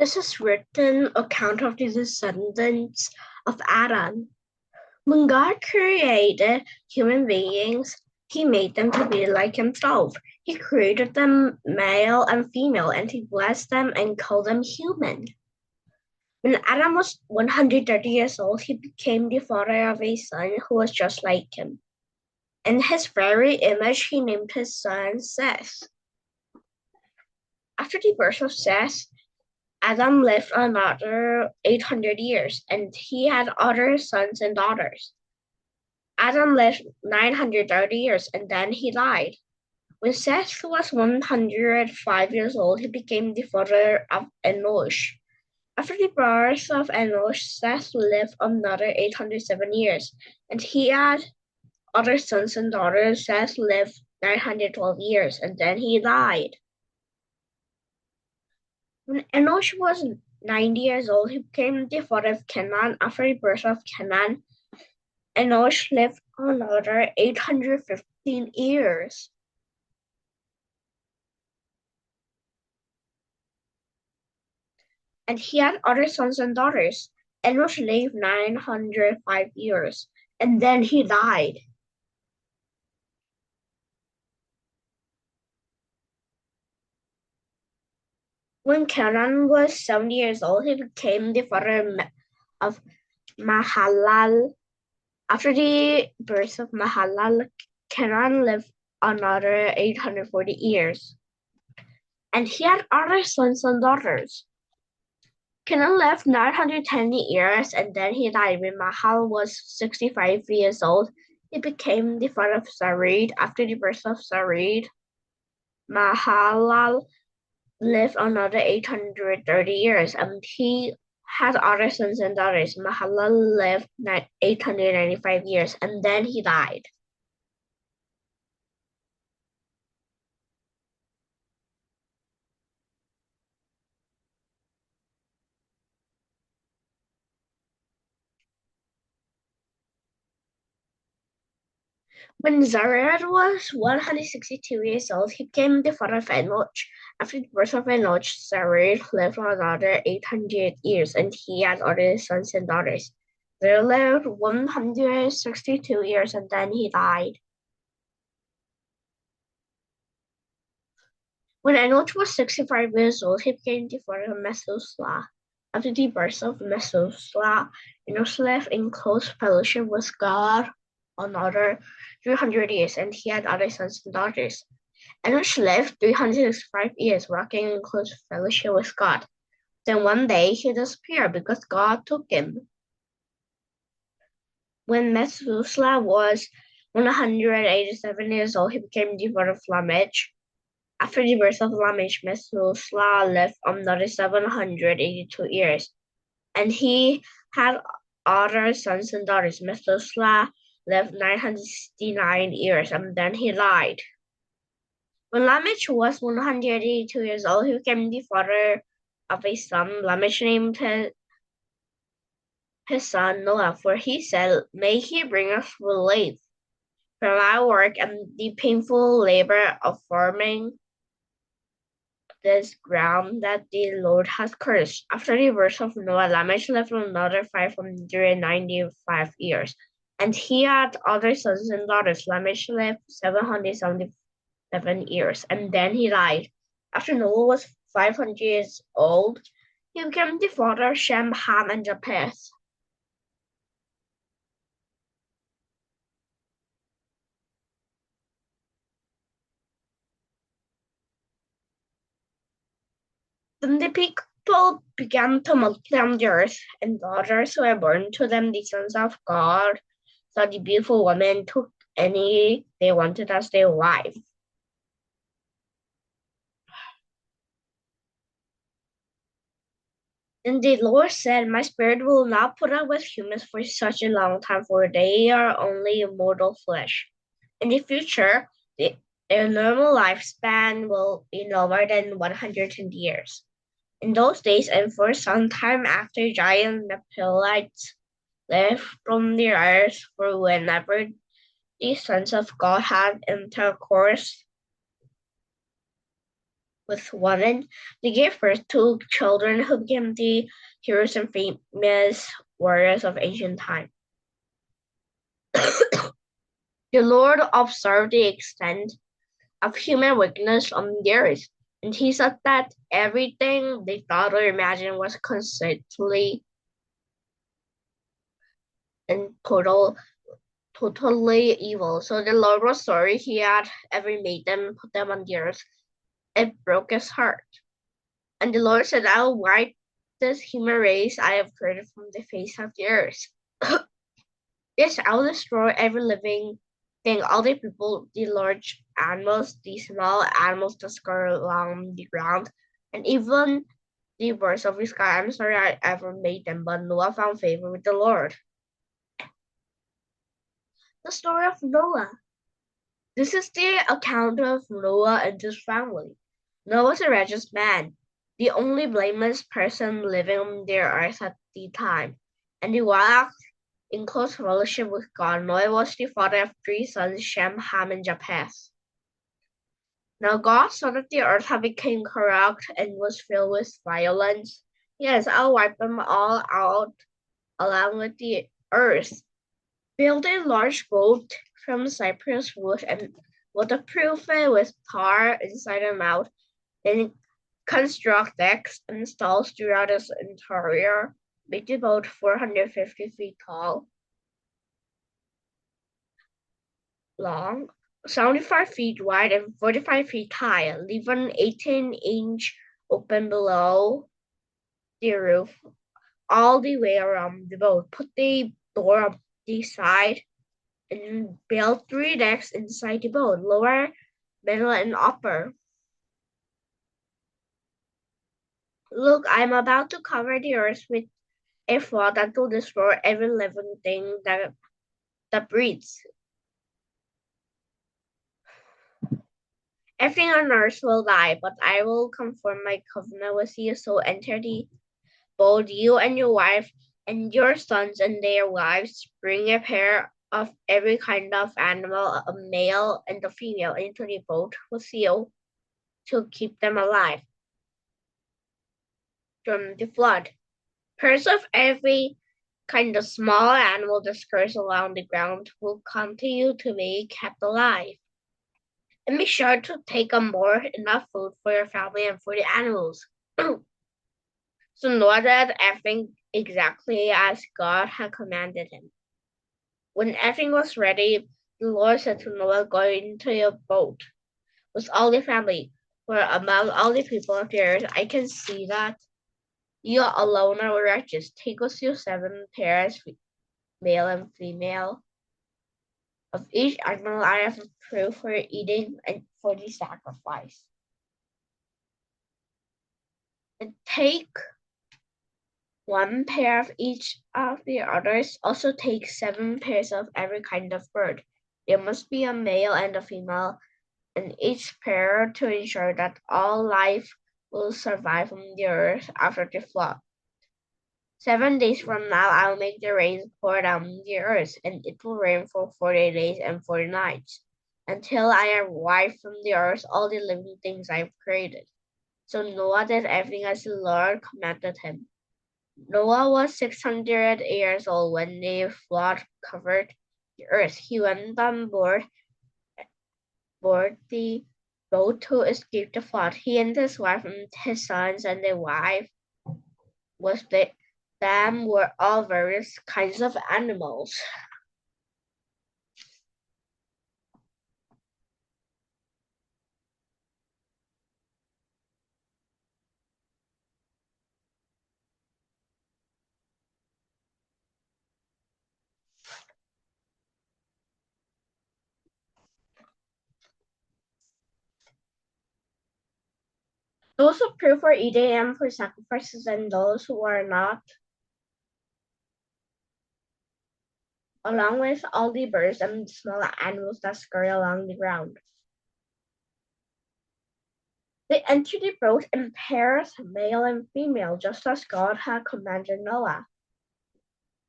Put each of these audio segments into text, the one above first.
This is written account of the descendants of Adam. When God created human beings, he made them to be like himself. He created them male and female, and he blessed them and called them human. When Adam was 130 years old, he became the father of a son who was just like him. In his very image, he named his son Seth. After the birth of Seth, Adam lived another 800 years, and he had other sons and daughters. Adam lived 930 years, and then he died. When Seth was 105 years old, he became the father of Enos. After the birth of Enos, Seth lived another 807 years, and he had other sons and daughters. Seth lived 912 years, and then he died. When Enosh was 90 years old, he became the father of Canaan. After the birth of Canaan, Enosh lived another 815 years. And he had other sons and daughters. Enosh lived 905 years, and then he died. When Canaan was 70 years old, he became the father of Mahalal. After the birth of Mahalal, Canaan lived another 840 years, and he had other sons and daughters. Canaan lived 910 years, and then he died. When Mahal was 65 years old, he became the father of Sarid. After the birth of Sarid, Mahalal lived another 830 years, and he had other sons and daughters. Mahalal lived 895 years, and then he died. When Zared was 162 years old, he became the father of Enoch. After the birth of Enoch, Zared lived another 800 years, and he had other sons and daughters. Zared lived 162 years, and then he died. When Enoch was 65 years old, he became the father of Methuselah. After the birth of Methuselah, Enoch lived in close fellowship with God another 300 years, and he had other sons and daughters. Enoch lived 365 years, walking in close fellowship with God. Then one day he disappeared because God took him. When Methuselah was 187 years old, he became the father of Lamech. After the birth of Lamech, Methuselah lived another 782 years, and he had other sons and daughters. Methuselah lived 969 years, and then he died. When Lamech was 182 years old, he became the father of a son. Lamech named his son Noah, for he said, "May he bring us relief from our work and the painful labor of farming this ground that the Lord has cursed." After the birth of Noah, Lamech lived another 595 years, and he had other sons and daughters. Lamech lived 777 years, and then he died. After Noah was 500 years old, he became the father of Shem, Ham, and Japheth. Then the people began to multiply on the earth, and daughters were born to them. The sons of God saw the beautiful women, took any they wanted as their wife. And the Lord said, "My spirit will not put up with humans for such a long time, for they are only mortal flesh. In the future, their normal lifespan will be no more than 110 years. In those days, and for some time after, giant Nephilites lived from the earth, for whenever the sons of God had intercourse with women. They gave birth to children who became the heroes and famous warriors of ancient time. The Lord observed the extent of human wickedness on the earth, and he said that everything they thought or imagined was constantly and totally evil. So the Lord was sorry he had ever made them and put them on the earth. It broke his heart. And the Lord said, I will wipe this human race I have created from the face of the earth. Yes, I will destroy every living thing, all the people, the large animals, the small animals that scurry along the ground, and even the birds of the sky. I'm sorry I ever made them, but Noah found favor with the Lord. The story of Noah. This is the account of Noah and his family. Noah was a righteous man, the only blameless person living on the earth at the time, and he walked in close fellowship with God. Noah was the father of 3 sons, Shem, Ham, and Japheth. Now God saw that the earth had become corrupt and was filled with violence. Yes, I'll wipe them all out along with the earth. Build a large boat from cypress wood and waterproof it with tar inside and out. Then construct decks and stalls throughout its interior. Make the boat 450 feet tall, long, 75 feet wide, and 45 feet high. Leave an 18-inch open below the roof all the way around the boat. Put the door up the side and build 3 decks inside the boat, lower, middle, and upper. Look, I'm about to cover the earth with a flood that will destroy every living thing that breathes. Everything on earth will die, but I will confirm my covenant with you. So enter the boat, you and your wife, and your sons and their wives. Bring a pair of every kind of animal, a male and a female, into the boat with you to keep them alive from the flood. Pairs of every kind of small animal that scurries along the ground will continue to be kept alive. And be sure to take on board enough food for your family and for the animals. So Noah did everything exactly as God had commanded him. When everything was ready, the Lord said to Noah, go into your boat with all the family, for among all the people of the earth, I can see that you alone are righteous. Take with you 7 pairs, male and female, of each animal I have approved for eating and for the sacrifice. And take 1 pair of each of the others. Also take 7 pairs of every kind of bird. There must be a male and a female in each pair to ensure that all life will survive on the earth after the flood. 7 days from now, I'll make the rain pour down on the earth, and it will rain for 40 days and 40 nights, until I have wiped from the earth all the living things I've created. So Noah did everything as the Lord commanded him. Noah was 600 years old when the flood covered the earth. He went on board the boat to escape the flood. He and his wife and his sons and their wife with them were all various kinds of animals. Those who pray for eating and for sacrifices, and those who are not, along with all the birds and small animals that scurry along the ground. They entered the boat in pairs, male and female, just as God had commanded Noah.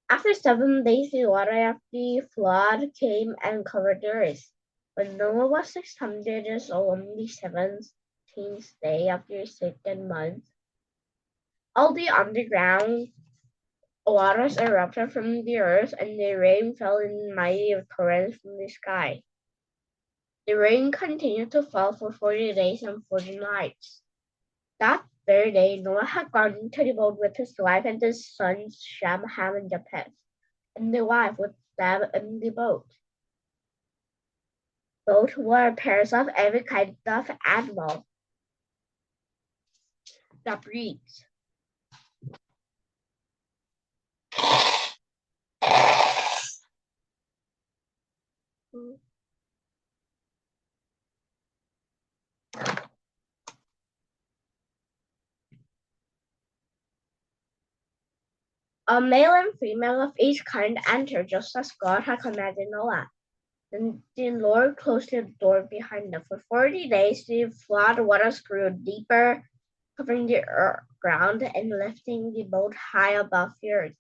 After 7 days, the water of the flood came and covered the earth. When Noah was 600 years old on the 7th 15th day of the second month, all the underground waters erupted from the earth, and the rain fell in mighty torrents from the sky. The rain continued to fall for 40 days and 40 nights. That very day, Noah had gone into the boat with his wife and his sons Shem, Ham, and Japheth, and the wife with them in the boat. Both were pairs of every kind of animal that breathes. A male and female of each kind entered just as God had commanded Noah. Then the Lord closed the door behind them. For 40 days the flood waters grew deeper, covering the ground and lifting the boat high above the earth.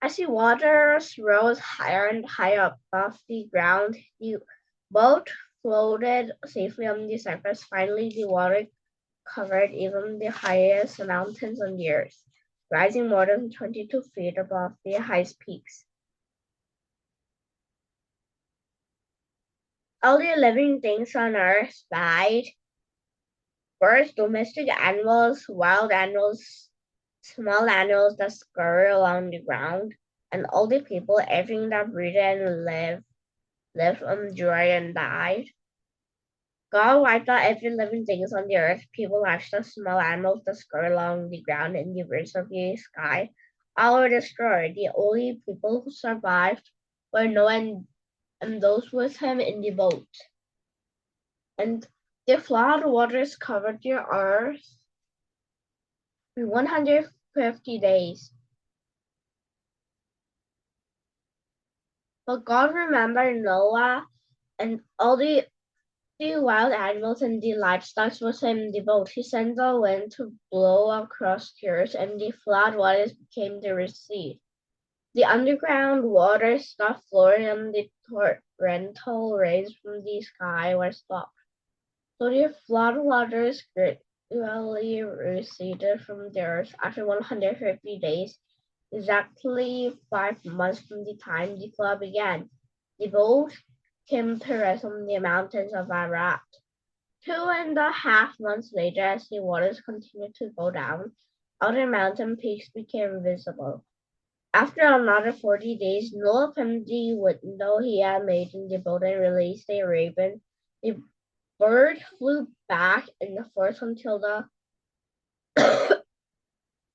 As the waters rose higher and higher above the ground, the boat floated safely on the surface. Finally, the water covered even the highest mountains on the earth, rising more than 22 feet above the highest peaks. All the living things on earth died. Birds, domestic animals, wild animals, small animals that scurry along the ground, and all the people, everything that breathed and lived on joy and died. God wiped out every living thing on the earth, people, livestock, small animals that scurry along the ground, and the birds of the sky. All were destroyed. The only people who survived were Noah and those with him in the boat. And the flood waters covered the earth for 150 days. But God remembered Noah and all the wild animals and the livestock with him in the boat. He sent the wind to blow across the earth, and the flood waters became the sea. The underground waters stopped flowing, and the torrential rains from the sky were stopped. So the flood waters gradually receded from the earth after 150 days, exactly 5 months from the time the flood began. The boat came to rest on the mountains of Ararat. 2.5 months later, as the waters continued to go down, other mountain peaks became visible. After another 40 days, Noah opened the window he had made in the boat and released a raven. The bird flew back and forth until the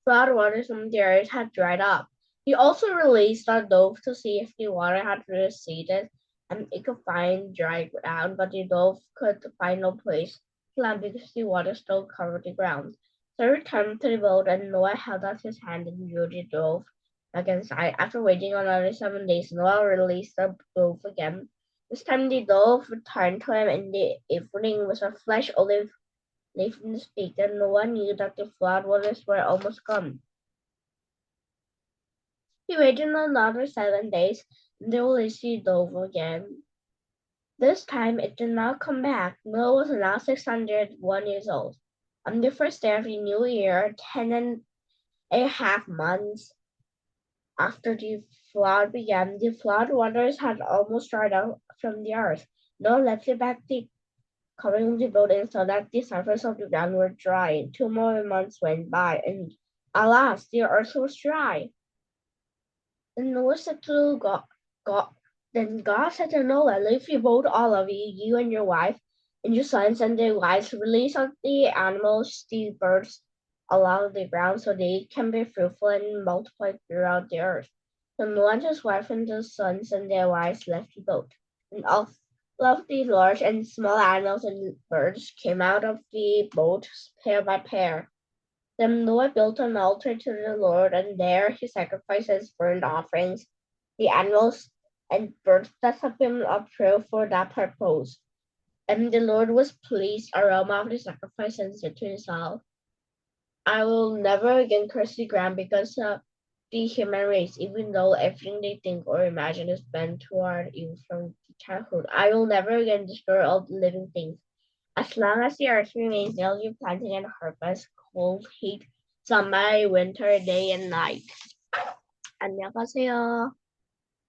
flood waters from the earth had dried up. He also released a dove to see if the water had receded and it could find dry ground, but the dove could find no place to land because the water still covered the ground. So he returned to the boat, and Noah held out his hand and drew the dove back inside. After waiting another 7 days, Noah released the dove again. This time the dove returned to him in the evening with a fresh olive leaf in his beak, and Noah knew that the flood waters were almost gone. He waited another 7 days, and they released the dove again. This time it did not come back. Noah was now 601 years old. On the first day of the new year, 10.5 months after the flood began, the flood waters had almost dried out from the earth. Noah lifted back the covering of the boat and saw that the surface of the ground were dry. 2 more months went by, and alas, the earth was dry. Then Noah said to Then God said to Noah, leave your boat, all of you, you and your wife, and your sons and their wives, release of the animals, the birds along the ground, so they can be fruitful and multiply throughout the earth. So Noah and his wife and his sons and their wives left the boat, and all of the large and small animals and birds came out of the boat pair by pair. Then Noah built an altar to the Lord, and there he sacrificed his burnt offerings, the animals and birds that had been approved for that purpose. And the Lord was pleased aroma of the sacrifice and said to himself, I will never again curse the ground because of the human race, even though everything they think or imagine is bent toward evil from childhood. I will never again destroy all the living things, As long as the earth remains, there'll be planting and harvest, cold, heat, summer, winter, day and night. 안녕하세요.